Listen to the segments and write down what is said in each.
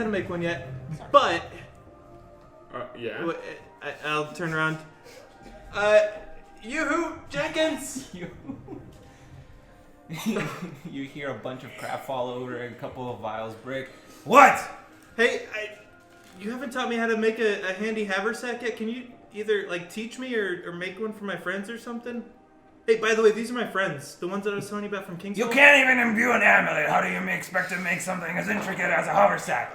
how to make one yet, but yeah. I'll turn around. Yoo-hoo, Jenkins! You hear a bunch of crap fall over and a couple of vials break. What? Hey, you haven't taught me how to make a handy haversack yet. Can you either teach me or make one for my friends or something? Hey, by the way, these are my friends, the ones that I was telling you about from Kingsville. You can't even imbue an amulet. How do you expect to make something as intricate as a haversack?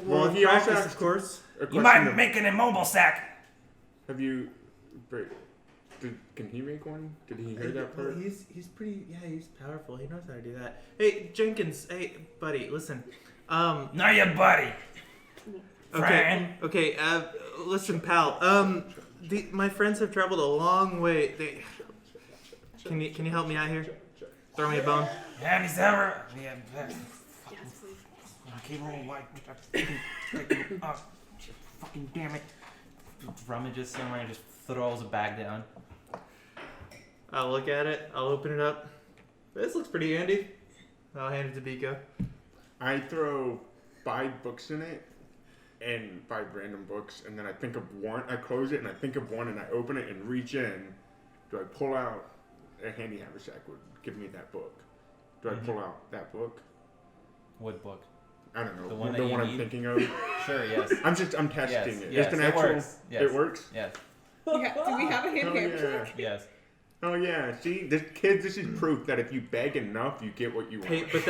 Well, he also has, of course. You might make an immobile sack. Have you? Can he make one? Did he hear that part? He's pretty. Yeah, he's powerful. He knows how to do that. Hey, Jenkins. Hey, buddy. Listen. Not your buddy. Okay. Okay. Listen, pal. My friends have traveled a long way. Can you help me out here? Throw me a bone. Yeah, he's ever. Yeah. Fucking damn it. Rummages somewhere and just throws a bag down. I'll look at it. I'll open it up. This looks pretty handy. I'll hand it to Biko. I throw 5 books in it, and 5 random books, and then I think of one. I close it, and I think of one, and I open it and reach in. Do I pull out a handy haversack? Would give me that book. Do I pull out that book? What book? I don't know. The one, I'm thinking of. Sure, yes. I'm testing it. Yes, It's an it actual. works. Yes. It works. Yes. Yeah, do we have a hand haversack? Yes. Oh yeah. See, this is proof that if you beg enough, you get what you want. Hey, but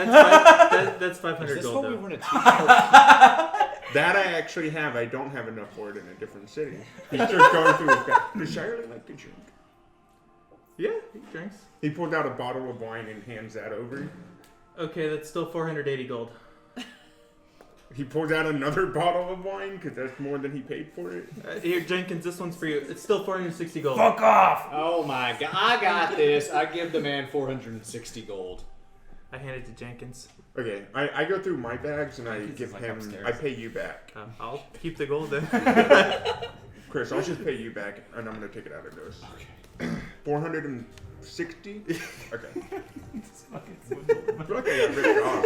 that's 500 Is this gold what we though. want to teach? That I actually have. I don't have enough for it in a different city. He's just going through his bag. Does Shirley like to drink? Yeah, he drinks. He pulls out a bottle of wine and hands that over. Okay, that's still 480 gold. He pulls out another bottle of wine because that's more than he paid for it. Here, Jenkins, this one's for you. It's still 460 gold. Fuck off! Oh my god, I got this. I give the man 460 gold. I hand it to Jenkins. Okay, I go through my bags and I give him. upstairs. I pay you back. I'll keep the gold then. Chris, I'll just pay you back and I'm gonna take it out of those. Okay. 460? Okay. I feel like I got ripped off.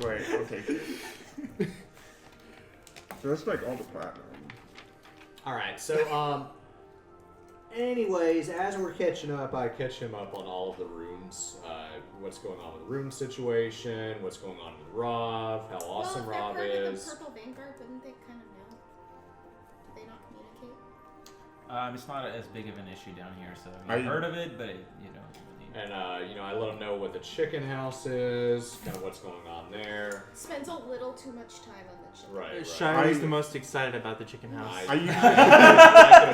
Wait, I'll take it. So that's like all the platinum. Alright, so, anyways, as we're catching up, I catch him up on all of the runes. What's going on with the rune situation, what's going on with Rav, how awesome Rav is. The Purple Vanguard, wouldn't they kind of know? Do they not communicate? It's not as big of an issue down here, so I've heard of it, but you know. And, I let him know what the chicken house is, kind of what's going on there. Spends a little too much time on the chicken. Right. Shirley's the most excited about the chicken house. Nice. I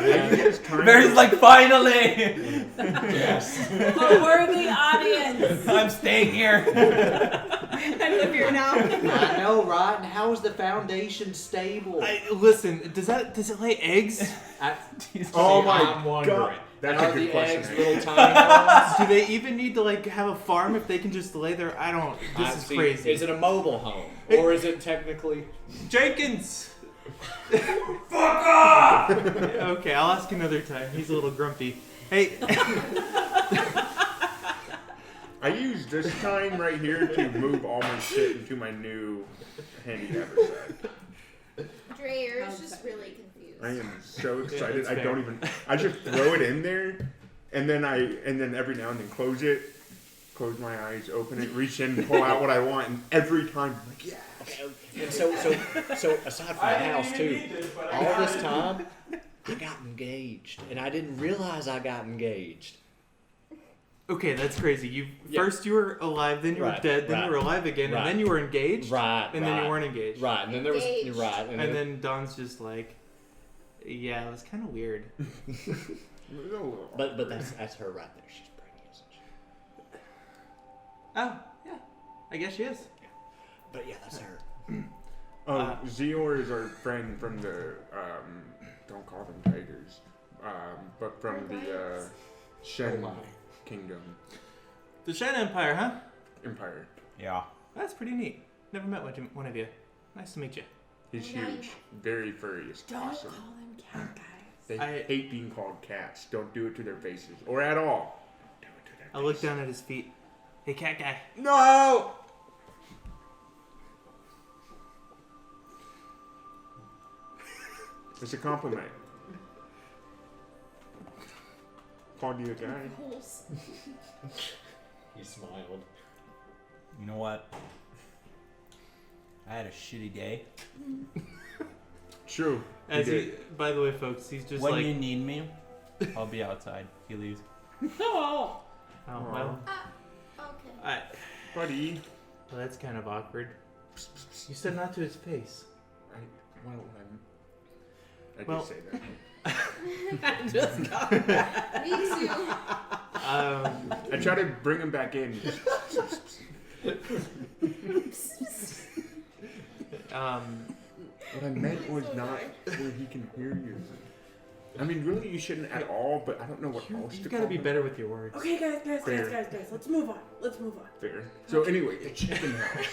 use this time. Barry's like, finally! Yes. A worthy audience. I'm staying here. I live here now. I know, right? And how is the foundation stable? Listen, does it lay eggs? Oh I'm my wondering. god. That's Are a good the question. eggs little tiny ones? Do they even need to have a farm if they can just lay there? I don't. This is crazy. Is it a mobile home? Or is it technically... Jenkins? Fuck off! Okay, I'll ask another time. He's a little grumpy. Hey. I use this time right here to move all my shit into my new handy haversack. Dreyer is just really confused. I am so excited. Yeah, I don't even. I just throw it in there, and then every now and then close it, close my eyes, open it, reach in, pull out what I want, and every time I'm like, yeah. Okay. And so aside from the house too, all this time I got engaged, and I didn't realize I got engaged. Okay, that's crazy. First you were alive, then you were dead, then you were alive again, and then you were engaged, and then you weren't engaged, and then there was and then Dawn's just like, yeah, it was kind of weird. But that's her right there. She's pretty, isn't she? Oh yeah, I guess she is. Yeah. But yeah, that's her. Zior is our friend from the don't call them tigers, but from the Shen Kingdom. The Shen Empire, huh? Empire. Yeah. That's pretty neat. Never met one of you. Nice to meet you. He's huge, very furry. It's awesome. Don't call them cat guys. They hate being called cats. Don't do it to their faces, or at all. Do it to their I look down at his feet. Hey, cat guy. No! It's a compliment. Called you a guy. Holes. He smiled. You know what? I had a shitty day. True. As you he, did. by the way, folks, he's just When like, you need me, I'll be outside. He leaves. No. oh well, Okay. Buddy. well, that's kind of awkward. You said not to his face. I Well- did say that. I just got that. Me too. I tried to bring him back in. What I meant was So not sorry. where he can hear you. I mean, really, you shouldn't at all, but I don't know what else You to gotta call be him. better with your words. Okay, guys. Fair. Let's move on. Let's move on. Fair. So anyway, the chicken house.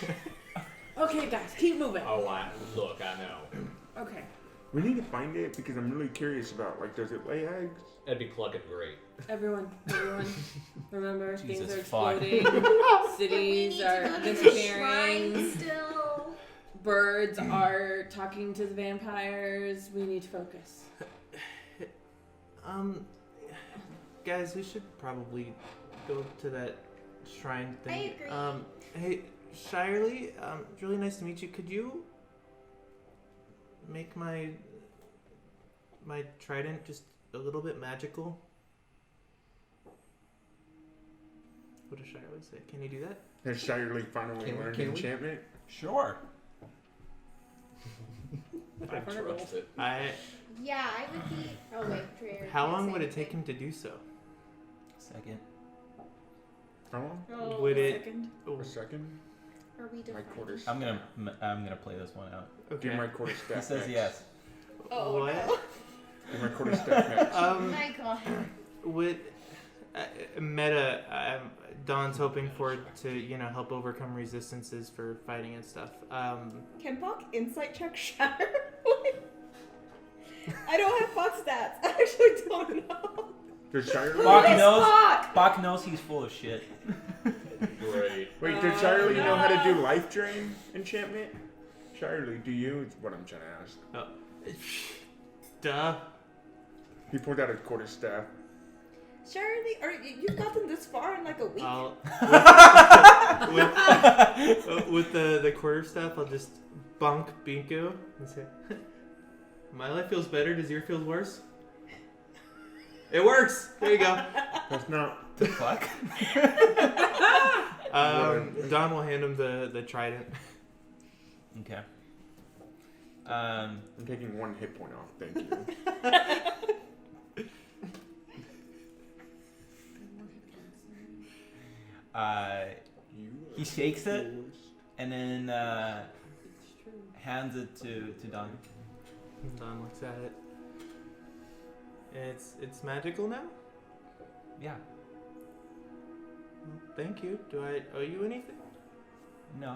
Okay, guys, keep moving. Oh, look, I know. Okay. We need to find it because I'm really curious about, like, does it lay eggs? That'd be clucking great. Everyone, remember, things Jesus are fuck. exploding. We Cities need are to go to the disappearing. shrine still. Birds are talking to the vampires. We need to focus. Guys, we should probably go to that shrine thing. I agree. Hey, Shirley, it's really nice to meet you. Could you make my trident just a little bit magical? What does Shirley say? Can you do that? Has Shirley finally learned can we? enchantment? Sure. I trust it. Yeah, I would be. Oh wait, Dreyer. How can't long say would it take anything. him to do so? Second. How long? Oh, Would it- second. A second? Are we My defining? quarters. I'm gonna play this one out. Do my quarter step He says next. yes. Oh, What? no. Do my quarter step next. My God. Would Meta? Dawn's hoping for it to help overcome resistances for fighting and stuff. Can Bach insight check Shatter? I don't have Bach stats. I actually don't know. Does Shirley? Bach Yes, knows. Bach! Bach knows he's full of shit. Great. Wait, does Shirley know how to do life drain enchantment? Shirley, do you? It's what I'm trying to ask. Duh. He pulled out a quarter staff. Shirley, you've gotten this far in like a week. I'll with the quarterstaff, I'll just bonk Binko and say, "My life feels better. Does your feel worse?" It works. There you go. That's not. The fuck? Don will hand him the trident. Okay. I'm taking 1 hit point off. Thank you. He shakes it and then hands it to Don. Don looks at it. It's magical now. Yeah. Well, thank you. Do I owe you anything? No.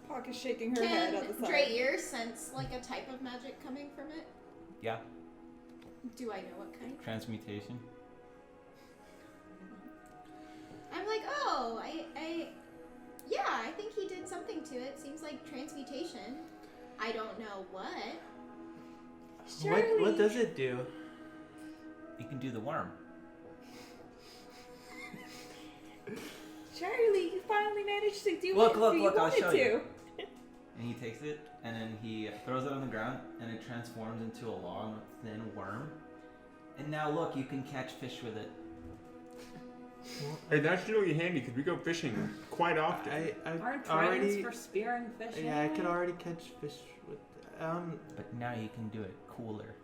Bach is shaking her head Can at the side. Dreyer sense like a type of magic coming from it? Yeah. Do I know what kind? Transmutation. I'm like, oh, yeah, I think he did something to it. Seems like transmutation. I don't know what. What does it do? You can do the worm. Charlie, you finally managed to do Look, it. look, you look, I'll wanted show to. you. And he takes it and then he throws it on the ground and it transforms into a long, thin worm. And now look, you can catch fish with it. Hey, that's really handy because we go fishing quite often. I Aren't tridents already. for spearing fish? Yeah, I could already catch fish with. But now you can do it cooler.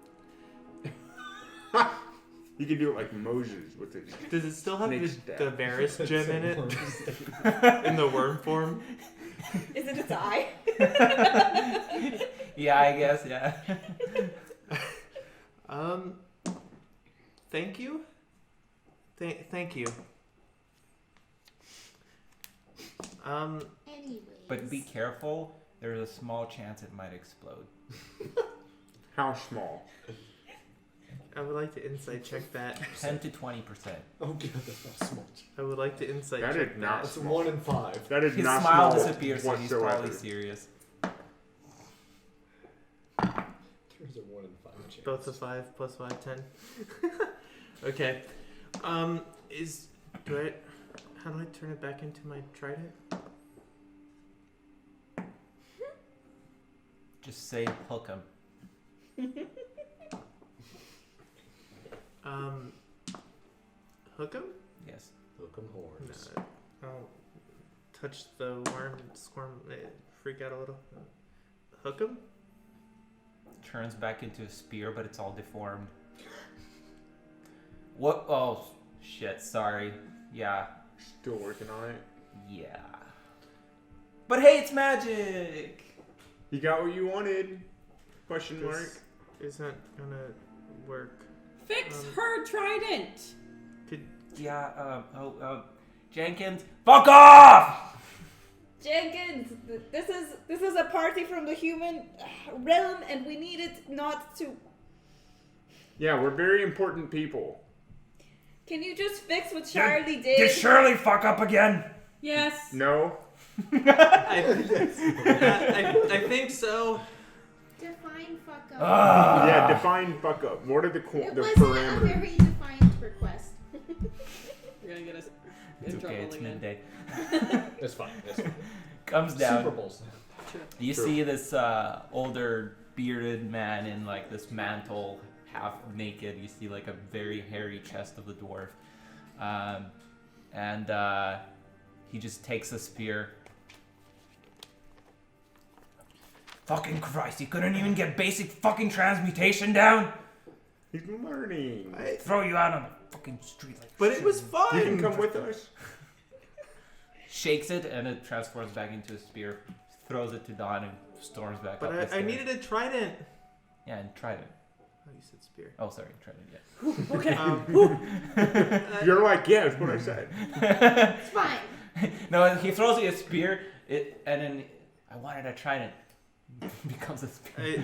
You can do it like Moses with it. Does it still have Snake's the death. Varus gem in it? In the worm form? Is it its eye? Yeah, I guess, yeah. Thank you? Thank you. Anyways. But be careful, there's a small chance it might explode. How small? I would like to insight check that. 10 to 20%. Oh god, that's not small. I would like to insight That check is not That's small. 1 in 5. That is His not small small disappears, so he's whatsoever. probably serious. There's a 1 and 5 chance. Both a 5 plus 5, 10. Okay. How do I turn it back into my trident? Just say hook him. Hook him? Yes. Hook 'em horns. No, I'll touch the worm and squirm, freak out a little. Hook him? Turns back into a spear, but it's all deformed. What? Oh, shit. Sorry. Yeah. Still working on it. Yeah. But hey, it's magic! You got what you wanted? Question mark. This isn't gonna work. Fix her trident. Yeah, Jenkins, fuck off! Jenkins, this is a party from the human realm, and we need it not to. Yeah, we're very important people. Can you just fix what Charlie did? Did Shirley fuck up again? Yes. No? I think so. Define fuck up. Yeah, define fuck up. What are the it the wasn't a parameters? very defined request. You're gonna get us It's in okay, trouble it's again. midday. That's fine. That's fine. Comes down. Super Bowls. You True. see this older bearded man in like this mantle, half naked. You see like a very hairy chest of the dwarf. And he just takes a spear. Fucking Christ, you couldn't even get basic fucking transmutation down? He's learning. Throw you out on the fucking street like But it was You fun. can come with us. shakes it and it transforms back into a spear. Throws it to Dawn and storms back up the But I stairs. needed a trident. Yeah, and tried it. Oh, you said spear. Oh, sorry, tried it, yeah. You're like, yeah, that's what I said. It's fine. No, he throws you a spear, and then I wanted a trident. Becomes a spear.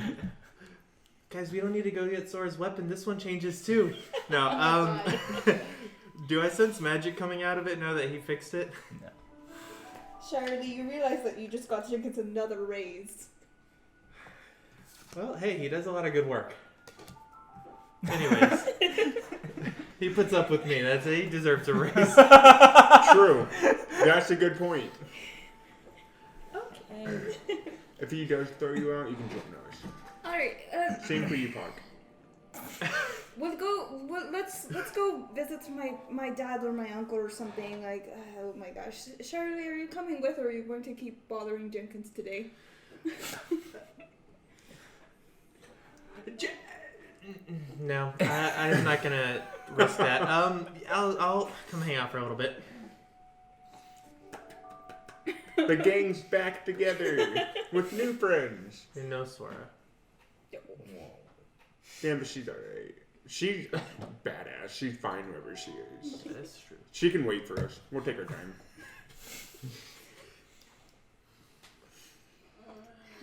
Guys, we don't need to go get Sora's weapon. This one changes too. No, Oh my God. do I sense magic coming out of it now that he fixed it? No. Charlie, you realize that you just got Jenkins another raise. Well, hey, he does a lot of good work. Anyways, he puts up with me. That's it. He deserves a raise. True. That's a good point. Okay. If he does throw you out, you can join us. Alright, Same for you, Puck. let's go visit my dad or my uncle or something. Like, oh my gosh. Charlie, are you coming with, or are you going to keep bothering Jenkins today? No, I'm not gonna risk that. I'll come hang out for a little bit. The gang's back together with new friends. You know Sora. Damn, but she's alright. She's badass. She's fine wherever she is. That's true. She can wait for us. We'll take our time.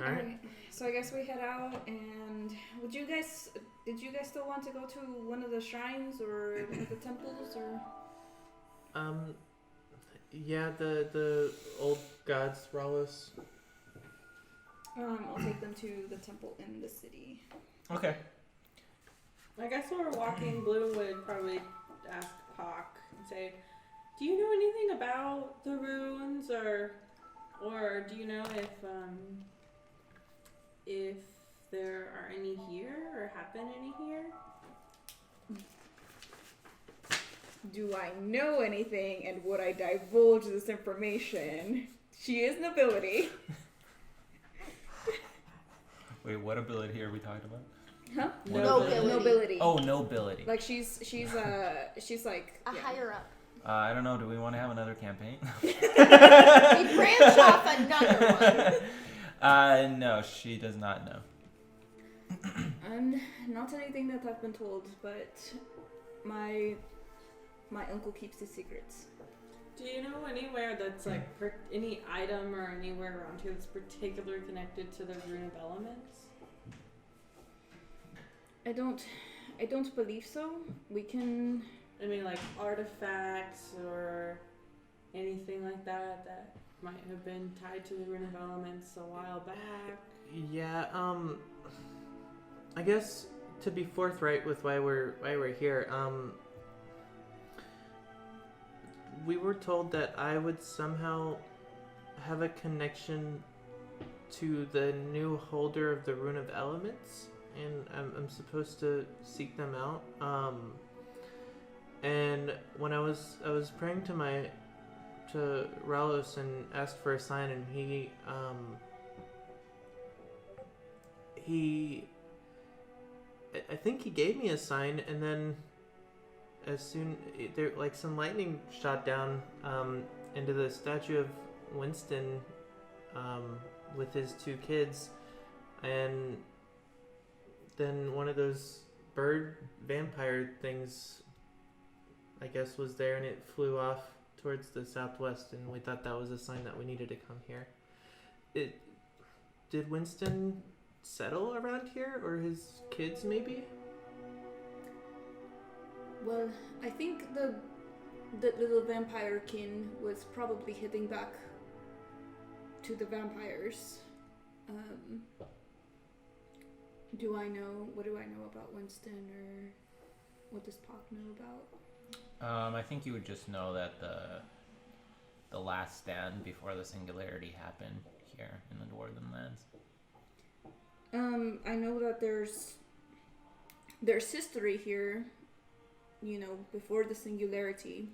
All right. So I guess we head out, and did you guys still want to go to one of the shrines or one of the temples, or? Yeah, the old gods, Rallos. I'll take them to the temple in the city. Okay. I guess while we're walking, Blue would probably ask Hawk and say, "Do you know anything about the runes, or do you know if there are any here or have been any here?" Do I know anything, and would I divulge this information? She is nobility. Wait, what ability are we talking about? Huh? Nobility. Nobility. Oh, nobility. Like she's like A higher up. I don't know. Do we want to have another campaign? We branch off another one. No, she does not know. Not anything that I've been told, but my uncle keeps his secrets. Do you know anywhere that's like any item or anywhere around here that's particularly connected to the rune of elements? I don't believe so. We can. I mean, like artifacts or anything like that might have been tied to the rune of elements a while back. Yeah, I guess to be forthright with why we're here, we were told that I would somehow have a connection to the new holder of the Rune of Elements, and I'm supposed to seek them out. And when I was praying to Ralos and asked for a sign, and I think he gave me a sign, and then as soon there like some lightning shot down into the statue of Winston with his 2 kids, and then one of those bird vampire things, I guess, was there, and it flew off towards the southwest, and we thought that was a sign that we needed to come here. Did Winston settle around here, or his kids maybe? Well, I think the little vampire kin was probably heading back to the vampires. What do I know about Winston, or what does Pock know about? I think you would just know that the last stand before the singularity happened here in the Dwarven lands. I know that there's history here. Before the singularity,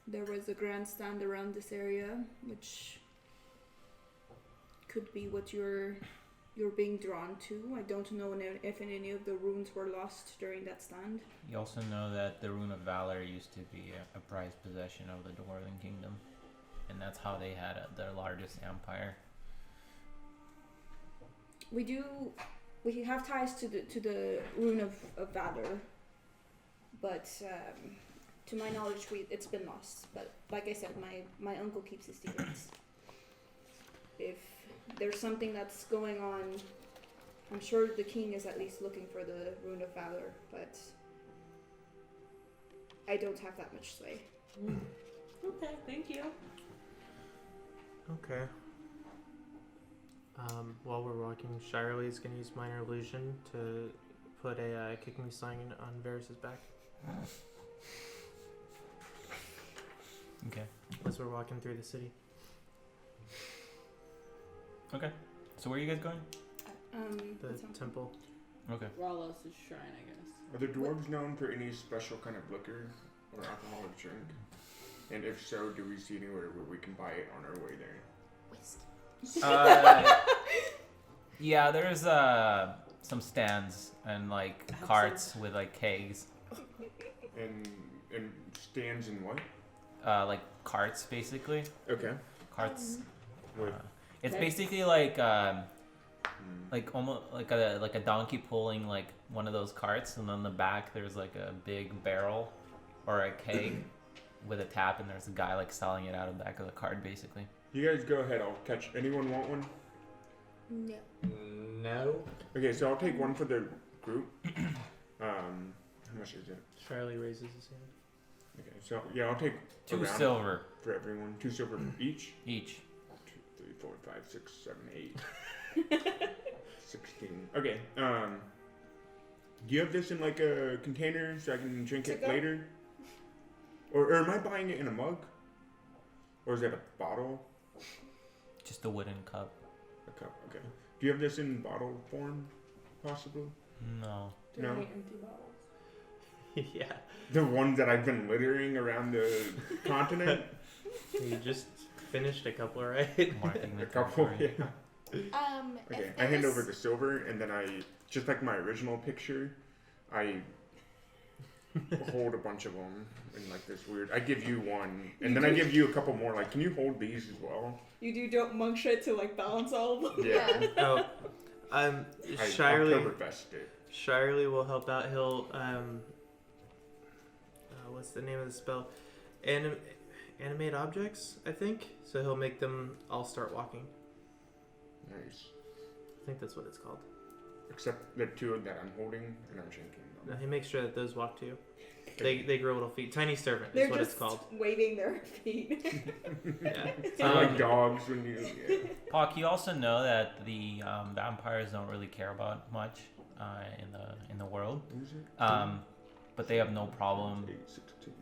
there was a grand stand around this area, which could be what you're being drawn to. I don't know if any of the runes were lost during that stand. You also know that the Rune of Valor used to be a prized possession of the Dwarven Kingdom, and that's how they had their largest empire. We have ties to the Rune of Valor, but to my knowledge, it's been lost. But like I said, my uncle keeps his secrets. If there's something that's going on, I'm sure the king is at least looking for the Rune of Valor, but I don't have that much sway. Okay, thank you. Okay. While we're walking, Shirley is going to use Minor Illusion to put a kicking sign on Varys' back. Okay. As we're walking through the city. Okay. So where are you guys going? The temple. Okay. Ralos' shrine, I guess. Are the dwarves known for any special kind of liquor or alcoholic drink? And if so, do we see anywhere where we can buy it on our way there? Yeah, there's some stands and like carts with like kegs. And stands and what? Like carts basically. Okay. Carts. With It's basically like almost like a donkey pulling like one of those carts, and on the back there's like a big barrel or a keg with a tap, and there's a guy like selling it out of the back of the cart basically. you guys go ahead. I'll catch. Anyone want one? No. No. Okay, so I'll take one for the group. How much is it? Shirley raises his hand. Okay, so yeah, I'll take 2 around silver for everyone. 2 silver each. each. 2, 3, 4, 5, 6, 7, 8. 16. Okay. Do you have this in like a container so I can drink it later? Or am I buying it in a mug? Or is that a bottle? Just a wooden cup. A cup. Okay. Do you have this in bottle form, possibly? No. Do No. any empty bottles? Yeah. The ones that I've been littering around the continent. You just finished a couple, right? Marking the A couple. territory. Yeah. Okay. I hand over the silver, and then I, just like my original picture, I hold a bunch of them in like this weird. I give you one, and then I give you a couple more. Like, can you hold these as well? You don't monk shit to like balance all of them. Yeah. Oh, I'll Shirley. Oktoberfest it. Shirley will help out. He'll what's the name of the spell? Animate objects, I think. So he'll make them all start walking. Nice. I think that's what it's called. Except the 2 that I'm holding, and I'm drinking them. No, he makes sure that those walk too. They grow little feet. Tiny servant They're is what just it's called. waving their feet. Yeah. They're like dogs when you. Yeah. Pock, you also know that the vampires don't really care about much in the world, but they have no problem 8, 16.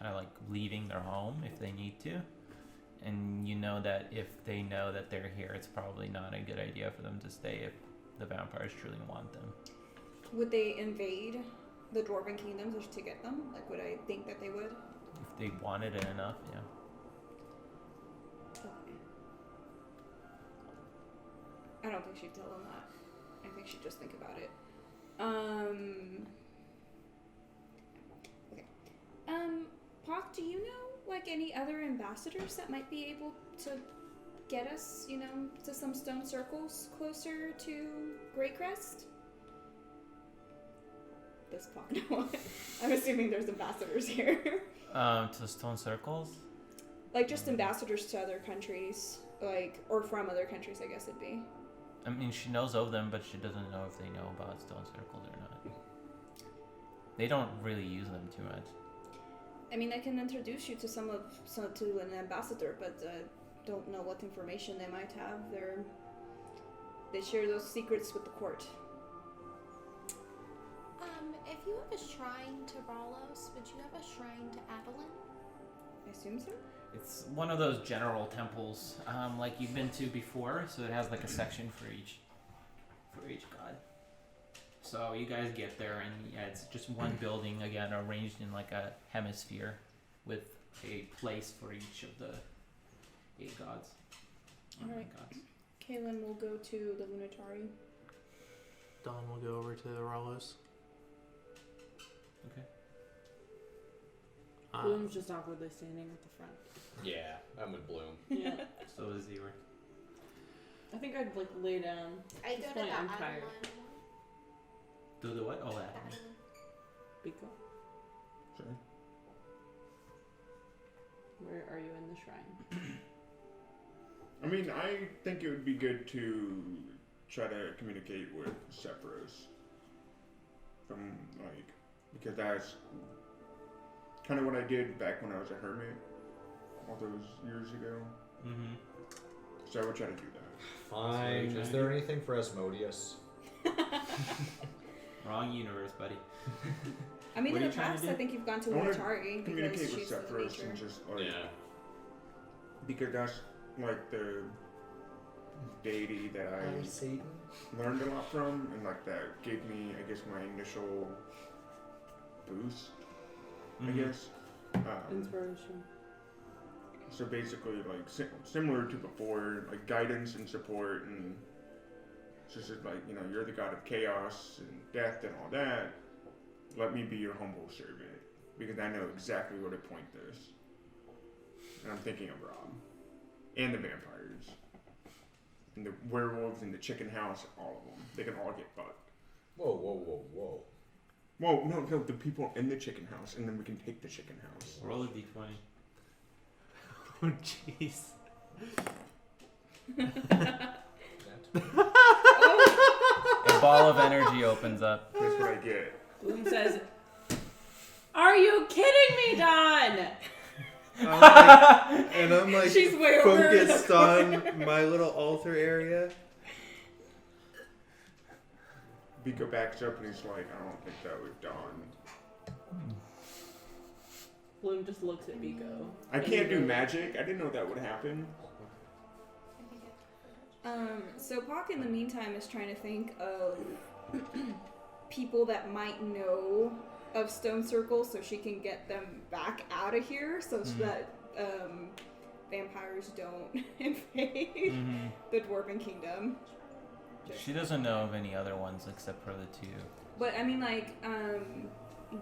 kind of like leaving their home if they need to. And you know that if they know that they're here, it's probably not a good idea for them to stay if the vampires truly want them. Would they invade the Dwarven kingdoms just to get them? Like, would I think that they would? If they wanted it enough, yeah. Okay. I don't think she'd tell them that. I think she'd just think about it. Okay. Pock, do you know like any other ambassadors that might be able to get us, you know, to some stone circles closer to Great Crest? Does Pock know? I'm assuming there's ambassadors here. To the stone circles? Like just ambassadors to other countries, like, or from other countries, I guess it'd be. I mean, she knows of them, but she doesn't know if they know about stone circles or not. They don't really use them too much. I mean, I can introduce you to to an ambassador, but don't know what information they might have. They share those secrets with the court. If you have a shrine to Ralos, would you have a shrine to Adeline? I assume so. It's one of those general temples, like you've been to before, so it has like a section for each god. So you guys get there, and yeah, it's just one building again, arranged in like a hemisphere, with a place for each of the 8 gods. Alright. Kaylin will go to the Lunatari. Dawn will go over to the Ralos. Okay. Bloom's just awkwardly standing at the front. Yeah, I'm with Bloom. Yeah. So is Ewer. I think I'd like lay down. I At go this to point, the I'm Adeline tired. one. Do the what? Oh, that. Adeline. Biko, Sorry. where are you in the shrine? I mean, I think it would be good to try to communicate with Sephiroth. Because that's kind of what I did back when I was a hermit all those years ago. Mm-hmm. So I would try to do that. Fine. Is there anything for Asmodeus? Wrong universe, buddy. I mean, What in are the you trying to past, do? I think you've gone to I wanna Lunatari Communicate because with she's the Sephiroth nature. and just like Yeah. because that's like the deity that I Satan. learned a lot from, and like that gave me, I guess, my initial boost. I guess. Inspiration. So basically, like similar to before, like guidance and support, and it's just like, you know, you're the god of chaos and death and all that. Let me be your humble servant, because I know exactly where to point this. And I'm thinking of Rob and the vampires and the werewolves in the chicken house. All of them, they can all get fucked. Whoa, whoa, whoa, whoa. Well, no, the people in the chicken house, and then we can take the chicken house. Roll a d20. Oh, jeez. A ball of energy opens up. That's what I get. Bloom says, "Are you kidding me, Don?" And I'm like She's way over in the focused on my little altar area. Biko backs up and he's like, I don't think that was Dawn. Bloom just looks at Biko. I can't do magic. I didn't know that would happen. So Pock in the meantime is trying to think of people that might know of stone circles so she can get them back out of here so that vampires don't invade the Dwarven Kingdom. She doesn't know of any other ones except for the 2. But I mean, like,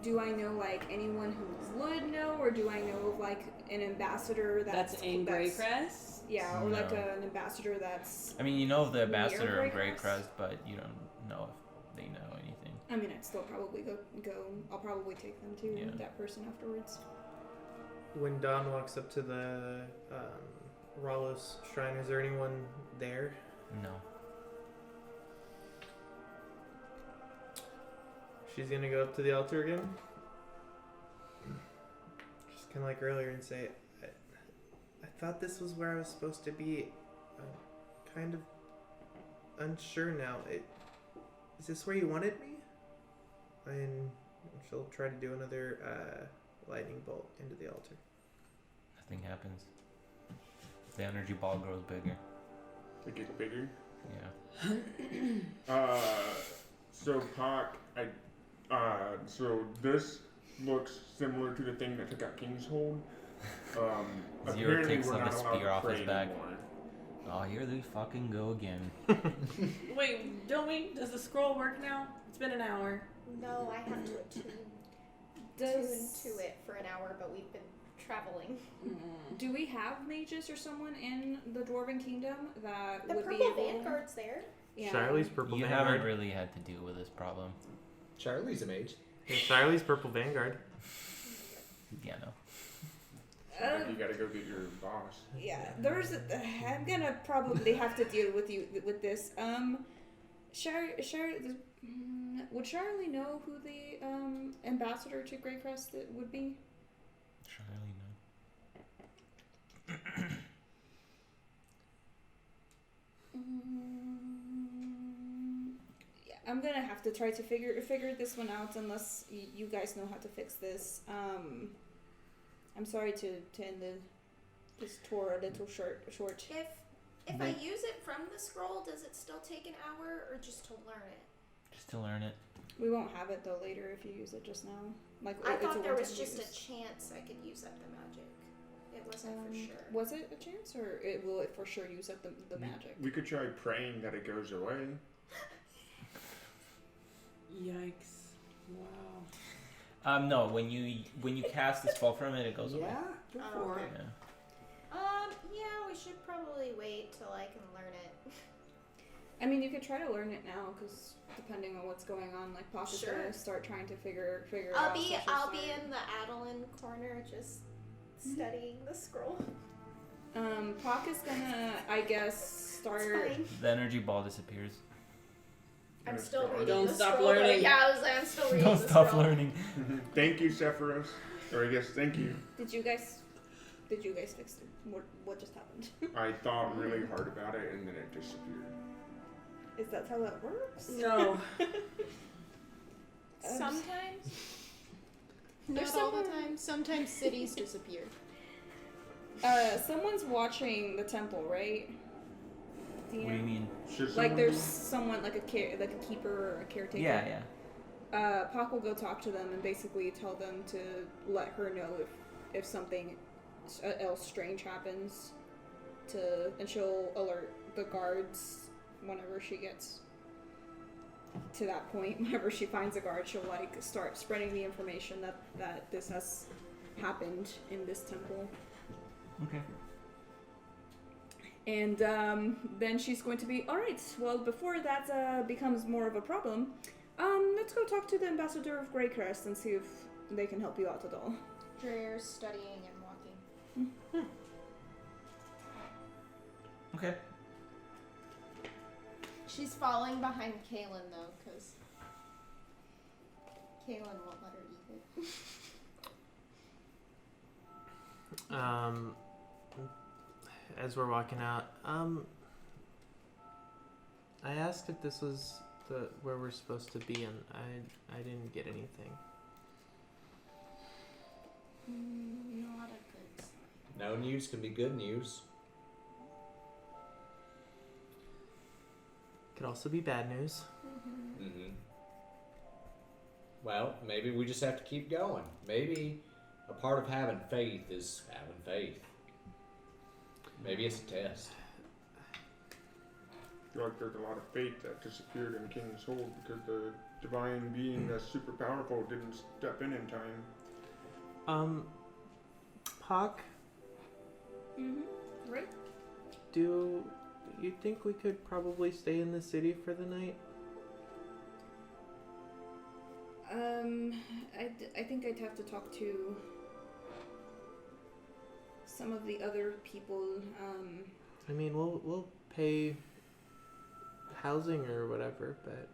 do I know like anyone who would know, or do I know of like an ambassador That's in Greycrest? Yeah, or like No. an ambassador that's. I mean, you know of the ambassador of Greycrest? Greycrest, but you don't know if they know anything. I mean, I'd still probably go. I'll probably take them to Yeah. that person afterwards. When Dawn walks up to the Ralos shrine, is there anyone there? No. she's gonna go up to the altar again. Just kind of like earlier and say, I thought this was where I was supposed to be. I'm kind of unsure now. Is this where you wanted me? And she'll try to do another lightning bolt into the altar. Nothing happens. The energy ball grows bigger. It gets bigger. Yeah. So Pac, so this looks similar to the thing that took out King's Hold. Zero Apparently takes we're like not a allowed spear to off his pray back. anymore. Oh, here they fucking go again. Wait, don't we? Does the scroll work now? It's been an hour. No, I have to attune to it for an hour, but we've been traveling. Do we have mages or someone in the Dwarven Kingdom that The would be purple able? vanguard's there. Yeah. Shirley's purple You vanguard. haven't really had to deal with this problem. Charlie's a mage. Yeah, Shirley's purple vanguard. Yeah, no. Seems like you gotta go get your boss. Yeah, I'm gonna probably have to deal with this. Would Charlie know who the ambassador to Greycrest would be? Charlie, no. Yeah, I'm gonna have to try to figure this one out unless you guys know how to fix this. I'm sorry to end this tour a little short. If I use it from the scroll, does it still take an hour, or just to learn it? Just to learn it. We won't have it though later if you use it just now. Like I it's a thought there was one-time just use. a chance I could use up the magic. It wasn't for sure. Was it a chance, or will it for sure use up the magic? We could try praying that it goes away. Yikes! Wow. No. When you cast the spell from it, it goes away. Go Oh, for okay. it. Yeah. Yeah, we should probably wait till I can learn it. I mean, you could try to learn it now, because depending on what's going on, like Pop is Sure. gonna start trying to figure it I'll out. be so she'll start- in the Adeline corner just studying the scroll. Pock is gonna, I guess, start. It's fine. The energy ball disappears. I'm Gonna still start. reading Don't the stop scroll. learning. Yeah, I was like, I'm still reading Don't the stop scroll. learning. Thank you, Sephiroth. Or I guess thank you. Did you guys fix it? What just happened? I thought really hard about it and then it disappeared. Is that how that works? No. Sometimes. There's Not all the someone- time. Sometimes cities disappear. Someone's watching the temple, right? What do you mean? Should Like someone- there's someone like a keeper or a caretaker. Yeah, yeah. Pac will go talk to them and basically tell them to let her know if something else strange happens, and she'll alert the guards whenever she gets to that point. Whenever she finds a guard, she'll like start spreading the information that this has happened in this temple. Okay. And then she's going to be, all right, well, before that becomes more of a problem, let's go talk to the ambassador of Greycrest and see if they can help you out at all. Dreyer's studying and walking. Okay. She's falling behind Kaylin though, because Kaylin won't let her eat it. As we're walking out, I asked if this was where we're supposed to be, and I didn't get anything. Not a good sign. No news can be good news. Could also be bad news. Mm-hmm. Well, maybe we just have to keep going. Maybe a part of having faith is having faith. Maybe it's a test. I feel like there's a lot of fate that disappeared in King's Hold because the divine being that's super powerful didn't step in time. Pac, Right? do you think we could probably stay in the city for the night? I think I'd have to talk to some of the other people. I mean, we'll pay housing or whatever, but